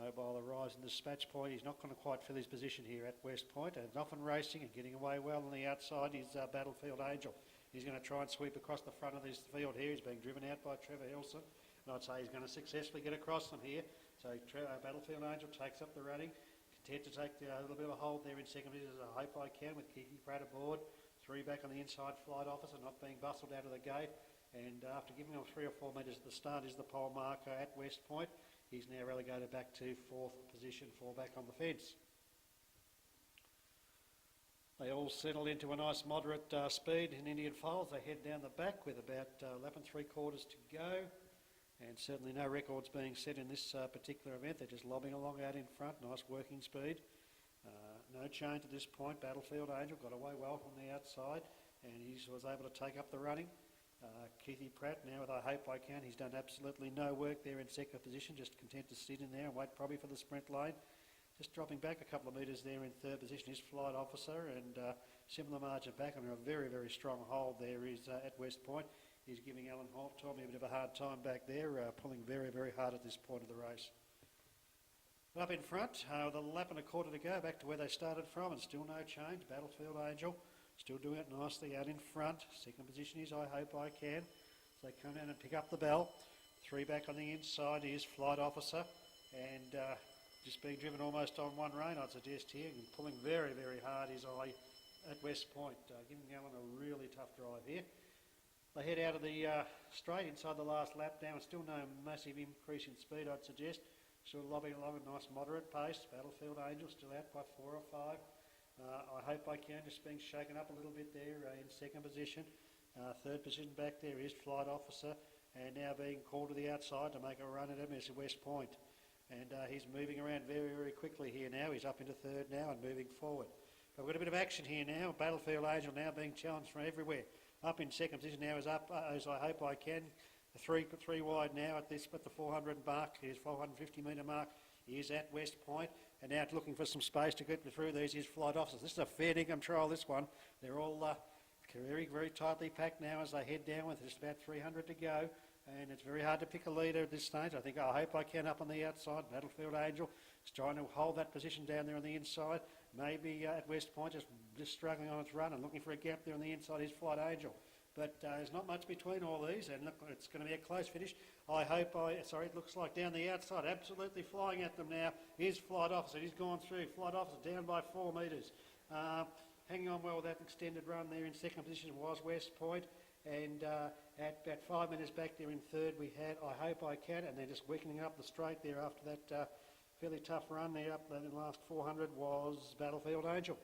Mobile arrives in dispatch point. He's not going to quite fill his position here at West Point, and often racing and getting away well on the outside is Battlefield Angel. He's going to try and sweep across the front of this field here. He's being driven out by Trevor Hilson, and I'd say he's going to successfully get across them here. So Battlefield Angel takes up the running, content to take a little bit of a hold there in second position, as I hope I can, with Kiki Pratt aboard. 3 back on the inside, Flight Officer not being bustled out of the gate, and after giving him 3 or 4 metres at the start is the pole marker at West Point. He's now relegated back to 4th position, 4 back on the fence. They all settle into a nice moderate speed in Indian files. They head down the back with about lap and 3/4 to go, and certainly no records being set in this particular event. They're just lobbing along out in front, nice working speed. No change at this point. Battlefield Angel got away well from the outside, and he was able to take up the running. Keithy Pratt now with I Hope I Can. He's done absolutely no work there in second position, just content to sit in there and wait probably for the sprint lane. Just dropping back a couple of metres there in 3rd position is Flight Officer, and similar margin back under a very, very strong hold there is at West Point. He's giving Alan Tommy a bit of a hard time back there, pulling very, very hard at this point of the race. Up in front, with a lap and a quarter to go, back to where they started from, and still no change. Battlefield Angel still doing it nicely out in front. Second position is I Hope I Can. So they come down and pick up the bell. 3 back on the inside is Flight Officer, and just being driven almost on one rein, I'd suggest here, and pulling very, very hard is I at West Point, giving Alan a really tough drive here. They head out of the straight inside the last lap now, and still no massive increase in speed, I'd suggest. Still lobbing along at a nice moderate pace. Battlefield Angel still out by 4 or 5. I Hope I Can just being shaken up a little bit there in second position. 3rd position back there is Flight Officer, and now being called to the outside to make a run at him is West Point. And he's moving around very, very quickly here now. He's up into 3rd now and moving forward. But we've got a bit of action here now. Battlefield Angel now being challenged from everywhere. Up in second position now is as I Hope I Can. Three wide now at the 400 mark. His 450 metre mark is at West Point, and now looking for some space to get through these is Flight Officers. This is a fair dinkum trial, this one. They're all very, very tightly packed now as they head down with just about 300 to go, and it's very hard to pick a leader at this stage. I think I Hope I Can up on the outside. Battlefield Angel is trying to hold that position down there on the inside. Maybe at West Point just struggling on its run and looking for a gap there on the inside is Flight Angel. But there's not much between all these, and look, it's going to be a close finish. It looks like down the outside, absolutely flying at them now is Flight Officer. He's gone through. Flight Officer down by 4 metres. Hanging on well with that extended run there in second position was West Point, and at about 5 minutes back there in 3rd we had I Hope I Can, and they're just weakening up the straight there after that fairly tough run there up in the last 400 was Battlefield Angel.